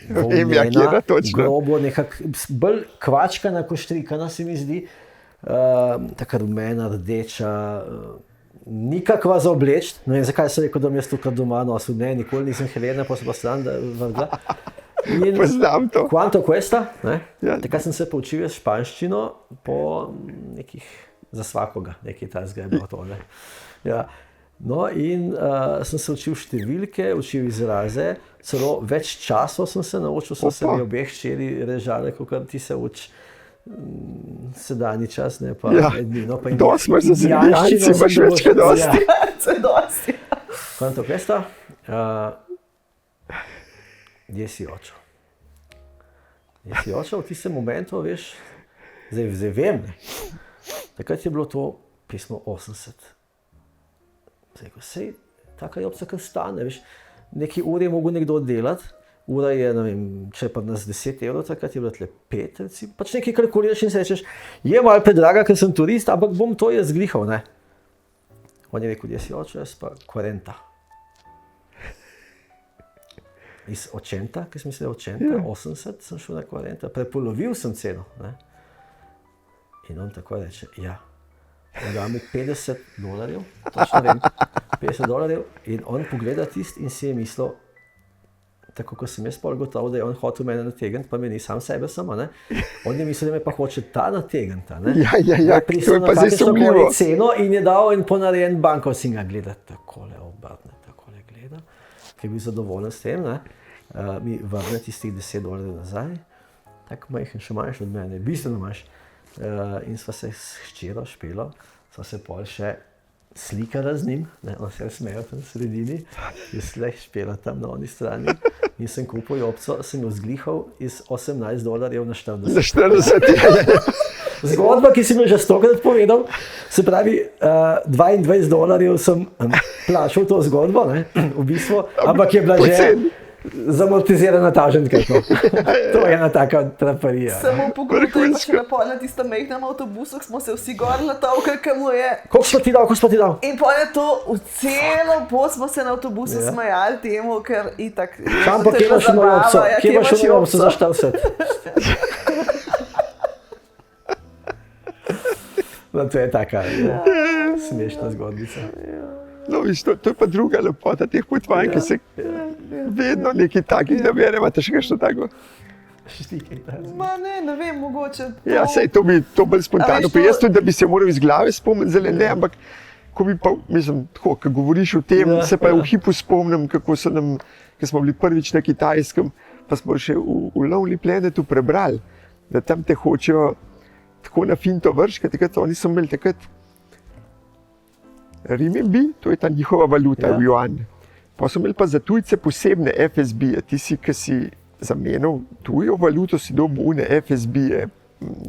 Volnjena, grobo, nekako bolj kvačkana, koštrikana se mi zdi, taka rumena, rdeča, nikakva za obleč. Ne vem, zakaj sem rekel, da mi jaz tukaj doma nosil, ne, nikoli nisem Helena, pa sem pa stran vrgla. Poznam to. Quanto cuesta? Takrat sem se poučil španščino po nekih, za svakoga, nekaj tajskega je bilo to. No in sem se učil številke, učil izraze, celo več časov sem se naučil, so se mi obeh hčeri režale, kakor ti se uči sedanji čas, ne pa ednino. Dosti imaš za zemljanci, imaš več kaj dosti. Quanto cuesta? Djesi očo. Djesi očo, v tistem momentu, veš, zdaj vem, takrat je bilo to pismo 80. Rekel, sej, taka jopca kar stane, veš, neki uri je mogel nekdo delati, ura je, ne vem, če je pa nas 10 evrov, takrat je bilo tle 5, recimo, pač nekaj kalkuliraš in se rečeš, je malo predraga, ker sem turist, ampak bom to jaz zglihal, ne. On je rekel, jaz si očo, jaz pa 40. Iz 80, ker sem mislil, 80, sem šel na 40, prepolovil sem ceno, ne. In on tako reče, on da mi $50, točno vem, $50 in on pogleda tist in si je mislil, tako kot sem jaz pol gotovo, da je on hotel mene nategniti, pa me ni sam sebe samo, ne. On je mislil, da me pa hoče ta nategniti, ne. To je pa zdaj sumljivo. Ceno in je dal in ponarejen bankov si ga gleda, takole obrne, takole gleda, ki je bil zadovoljen s tem, ne. Mi vrne tistih $10 nazaj, tako majhen, še manjši od mene, bistveno manjši. In sva se s hčero Špelo, sva se pol še slikala z njim, on se je smejal tam v sredini, jaz le Špela tam na oni strani in sem kupil jopco, sem jo zglihal iz $18 na 40. Na 40, Zgodba, ki si mi že 100krat povedal, se pravi, $22 sem plačal to zgodbo, ne, v bistvu, ampak je bila že zamortizirana taženka. To je ena taka traparija. Samo pogledaj, pa še na tistem majhnem avtobusu, smo se vsi gor natovkali, ki mu je. Koliko smo ti dal? In pa je to v celo pot smo se na avtobusu smejali temu, ker itak. Sam pa kje imaš novo obco? Kje imaš novo obco za 40? No, to je taka smešna zgodbica. No, viš, to je pa druga lepota teh potovanj, ki se vedno nekaj takih nabere. Imate še kakšno tako? Ma ne vem, mogoče to. Ja, sej to bi to bolj spontano. Pa jaz tudi, da bi se moral iz glave spomniti, zelo ne, ampak ko bi pa, mislim, tako, ko govoriš o tem, se pa v hipu spomnim, kako so nam, ko smo bili prvič na Kitajskem, pa smo še v Lonely Planetu prebrali, da tam te hočejo tako na finto vrške, takrat oni so imeli takrat renminbi, to je ta njihova valuta v juan. Pa so imeli pa za tujce posebne FSB-je, ti si, ki si zamenjal tujo valuto, si dobil une FSB-je.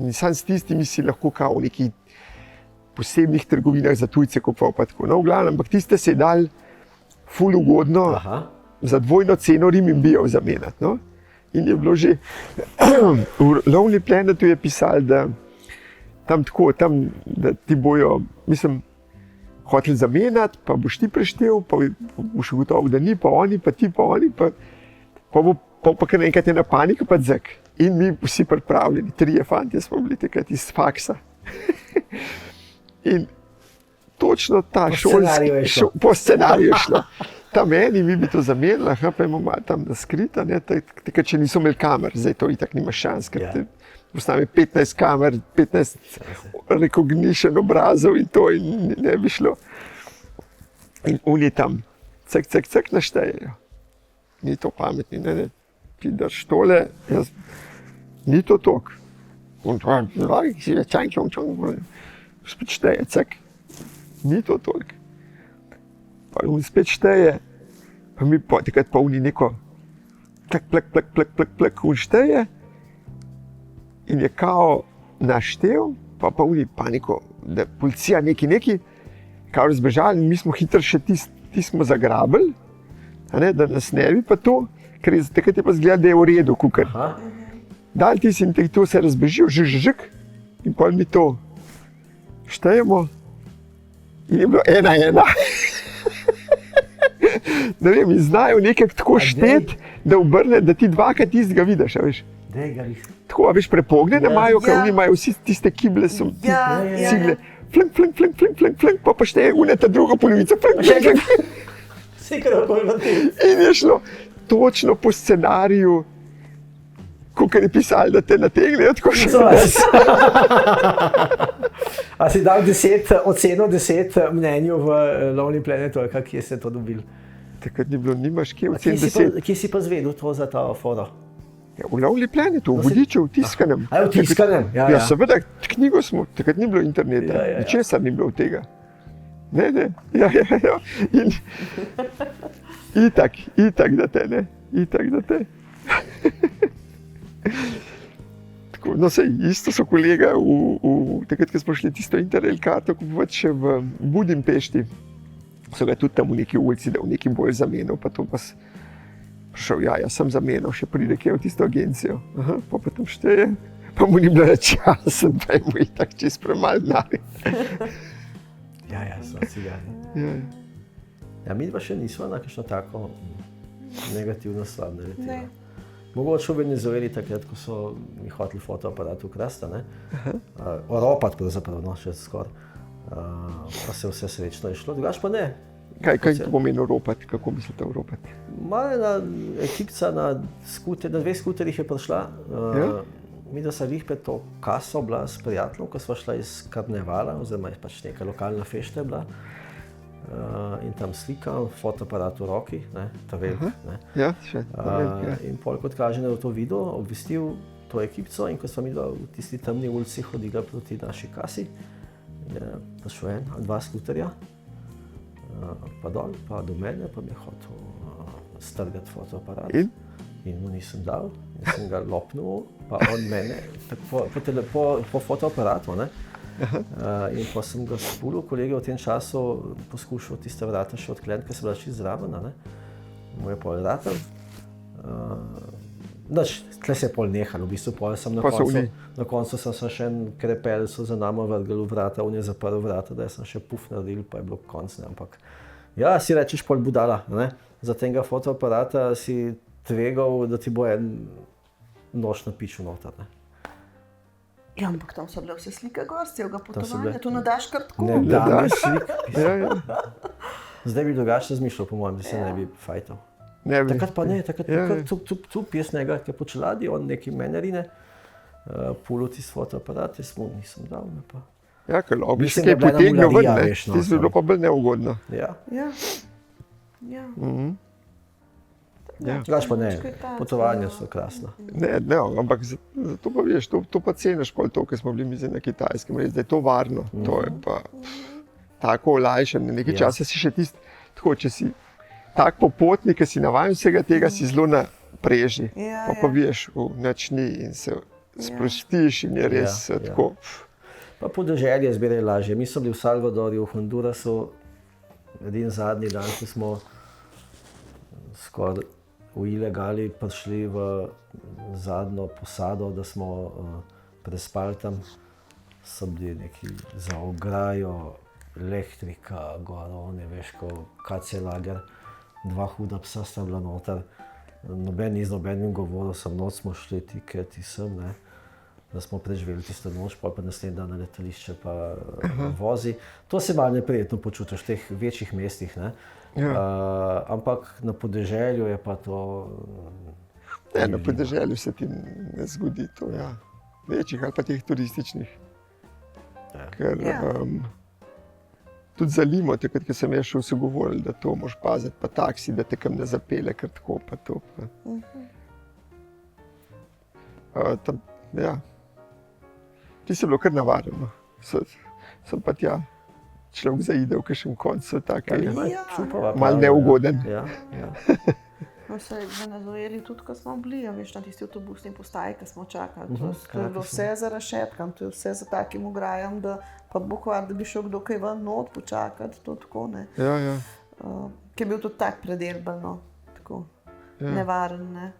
In sam s tistimi si lahko kao v nekih posebnih trgovinah za tujce kupoval pa tako. No, v glavnem, ampak tiste se je dal ful ugodno za dvojno ceno renminbijev zamenjati. No? In je bilo že v Lonely Planetu je pisalo, da tam tako, da ti bojo, mislim, hoteli zamenjati, pa boš ti preštel, pa boš ugotovil, da ni, pa oni, pa ti, pa oni, pa kar naenkrat ena panika, pa dzek. In mi vsi pripravljeni, 3 fantje smo bili takrat iz faksa. In točno ta šolski, po scenariju je šlo. Tam eni, mi bi to zamenjali, pa imamo malo tam naskrita, takrat, če niso imeli kamer, zdaj to itak nima šans, ker postane 15 kamer, 15 recognition obrazov in to in ne bi šlo. In oni tam cek naštejejo. Ni to pametni, ne, ti daš tole, ni to tok. In to je spet šteje, cek, ni to tok. Pa on spet šteje, pa mi takrat pa oni neko plek, on šteje. In je kao naštel, pa oni paniko, da policija neki, kao razbežali in mi smo hitro še ti smo zagrabili, da nas ne bi pa to, ker takrat je pa zgledal, da je v redu, kukar. Dal ti si in to se razbežil, žik, in pol mi to štejemo in je bilo 1-1. Ne vem, in znajo nekako tako štet, da obrne, da ti dvakrat istega vidiš, veš. Tako, veš, prepognjene imajo, ker oni imajo vsi tiste kible, so cigle. Flink, pa šteje ta druga polovica. Flink. In je šlo točno po scenariju, kakor je pisalo, da te nategnejo, tako še res. A si dal oceno 10 mnenju v Lonely Planetu, kje ste to dobili? Takrat ni bilo, nimaš kje ocen 10. Kje si pa zvedel to za ta foro? V Lonely Planetu, v vodiču, v tiskanem. A v tiskanem? Ja, seveda, knjigo smo, takrat ni bilo interneta, ničesar ni bilo od tega. Ne, ja. In itak da te. Tako, no sej, isto so kolega, takrat, ko smo šli tisto Interrail karto kupovati še v Budimpešti, so ga tudi tam v neki ulici, da v neki bolj zamenil, pa to pa prišel, jaz sem zamenil, še pride kje v tisto agencijo. Pa tam šteje, pa mu ni bilo časen, pa je mu itak čez premalo denarja. Ja, so cigani. Ja, mi pa še nismo na kakšno tako negativno stvar naleteli. Mogoče v Venezueli takrat, ko so mi hoteli fotoaparat ukrasti, oropati pravzaprav, no, še skoraj. Pa se vse srečno je šlo, drugače pa ne. Kaj to pomeni oropati, kako mislite oropati? Ena ekipca na 2 skuterjih je prišla. Mi da sa glih pred to kaso bila s prijateljem, ko sva šla iz karnevala, oziroma je pač neka lokalna fešta bila. In tam slikam, fotoaparat v roki, ta velik. In pol kot kaže, da je to videl, obvestil to ekipco in ko sva mi v tisti temni ulici hodila proti naši kasi, je prišel 2 skuterja, pa dol, pa do mene, pa mi je hotel strgati fotoaparat. In mu nisem dal, in sem ga lopnil, pa on mene, po fotoaparatu, in pa sem ga spulil, kolega v tem času poskušal tiste vrata še odkleniti, ker sem bila čisto zraven, mu je pol ratal, Tle se je pol nehalo, v bistvu pol sem na koncu sem še en krepel, so za nami vrgli v vrata, on je zaprl vrata, da sem še puf naredil, pa je bilo konc, ne, ampak ja, si rečeš pol budala, ne, za tega fotoaparata si tvegal, da ti bo en nož napičil noter, ne. Ja, ampak tam so bile vse slike gor, z celega potovanja, to ne daš kar tako. Ne daš slik. Ja. Zdaj bi drugače razmišljal, po mojem, da se ne bi fajtal. Takrat pa ne, cup jaz njega, ki je po čeladi, on neki menjarine, puluti s fotoaparate, nisem dal, ne pa. Ja, ker bi se kaj potegnil ven, ne, ti bi bilo pa bolj neugodno. Ja. Drugač pa ne, potovanja so krasna. Ne, ampak zato pa veš, to pa ceniš pol to, ker smo bili mi zdaj na Kitajskem, res, da je to varno, to je pa tako olajšanje, nekaj časa si še tisti, tako, če si tak popotnik, ki si navajen vsega tega, si zelo na preži, pa veš, v nič ni in se sprostiš in je res tako. Pa podeželje zmeraj lažje. Mi smo bili v Salvadorju, v Hondurasu, edin zadnji dan, ko smo skoraj v ilegali prišli v zadnjo posado, da smo prespali tam, so bili neki za ograjo, elektrika, goro, ne veš, KC lager, 2 huda psa sta bila noter, noben ni z nobenim govoril, sem noč smo šli tiketi sem, ne, da smo preživeli tisto noč, pa naslednji dan na letališče pa vozi. To se malo neprijetno počutiš v teh večjih mestih, ne. Ampak na podeželju je pa to... Ne, na podeželju se ti ne zgodi to, ja. Večjih ali pa teh turističnih. Ker tudi za limo, takrat, ko sem šel, so govorili, da to moraš paziti, pa taksi, da te kam ne zapelje, kar tako, pa to. Ja. Ti se bilo kar navarjeno. Sem pa tja človek zaide v kakšen koncu, tako malo neugoden. V Venezueli tudi, ko smo bili, veš, na tisti avtobusni postaji, ko smo čakali. To je bilo vse za rešetkam, to je vse za takim ograjam, da pa bukvar, da bi šel kdo kaj ven not počakati, to tako, ne. Ki je bil tudi tak predelbeno, tako nevaren, ne.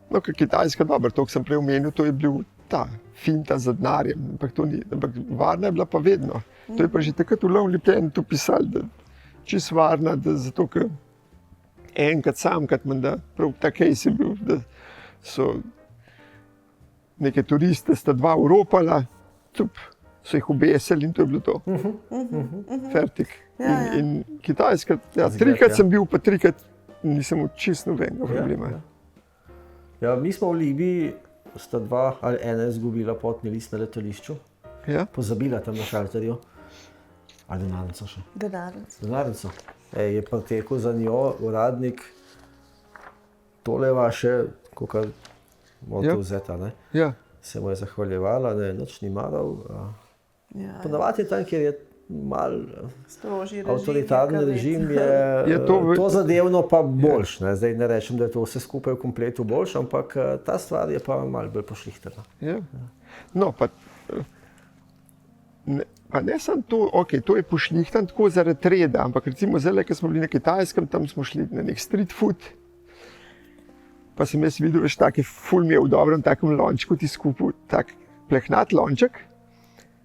No, ker Kitajska, dobro, to, ko sem prej omenil, to je bil ta finta za denarjem, ampak to ni, ampak varna je bila pa vedno. To je pa že takrat v Lonely Planetu pisali, da čisto varna, da zato, ker enkrat samkrat menda, prav takej si bil, da so neke turiste, sta 2 uropala, so jih obesili in to je bilo to. Fertik. In Kitajska, 3-krat sem bil, pa 3-krat nisem čisto nobenega problema. Ja, mi smo v Libiji, sta 2 ali 1 izgubila potni list na letališču, pozabila tam na šalterju. Ali denarnico še? Denarnico. Je pritekel za njo uradnik, tole vaše, kakor morate vzeti, ne? Se mu je zahvaljevala, ne, nič ni maral. Ponavadi je tam, kjer je malo avtoritarni režim, je to zadevno pa boljš, ne? Zdaj ne rečem, da je to vse skupaj v kompletu boljš, ampak ta stvar je pa malo bolj pošlihtana. No, pa ne samo to, to je pošlihtan tako zaradi reda, ampak recimo zdaj, ko smo bili na Kitajskem, tam smo šli na nek street food, pa sem jaz videl, veš, taki ful mi je v dobrem takem lončku ti skupil, tak plehnat lonček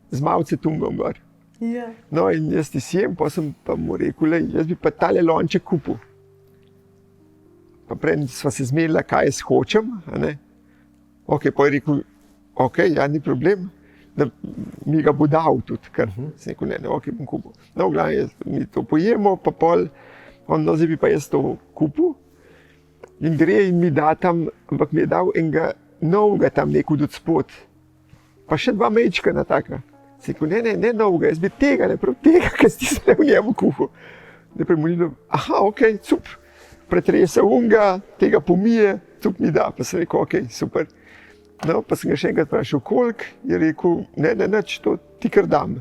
z malce tungom gor. No in jaz ti sjem, pa sem pa mu rekel, jaz bi pa tale lonček kupil. Pa prej sva se zmenila, kaj jaz hočem, a ne. Pa je rekel, ja, ni problem, da mi ga bo dal tudi, ker sem rekel, ne, bom kupil. No, v glavnem, mi to pojemo, pa pol, no, zdaj bi pa jaz to kupil in gre in mi da tam, ampak mi je dal enega novega tam nekud od spod, pa še 2 mečkana taka. Sem rekel, ne novega, jaz bi tega, ne prav tega, ker si se v njemu kupil. Najprej mu ni bilo, cup, pretrese unga, tega pomije, cup mi da, pa sem rekel, super. No, pa sem ga še enkrat vprašal, koliko, je rekel, ne, nič, to ti kar dam.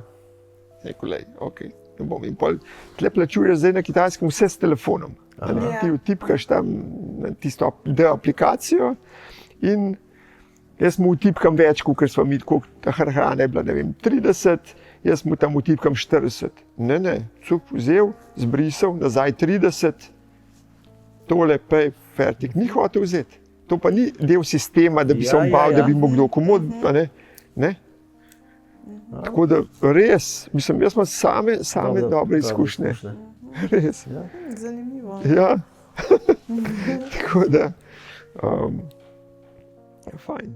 Rekel, ne bom. In pol tle plačuješ zdaj na Kitajskem vse s telefonom. Ti vtipkaš tam tisto aplikacijo in jaz mu vtipkam več, kot smo mi, ta hrana je bila, ne vem, 30, jaz mu tam vtipkam 40. Ne, cup, vzel, zbrisal, nazaj 30, tole pej fertik, ni hotel vzeti. To pa ni del sistema, da bi se Ja, on ja, bal, ja. da bi mu kdo komod, a ne? Tako da res, mislim, jaz imam same dobre izkušnje. Res. Ja. Zanimivo. Ja. Tako da, fajn.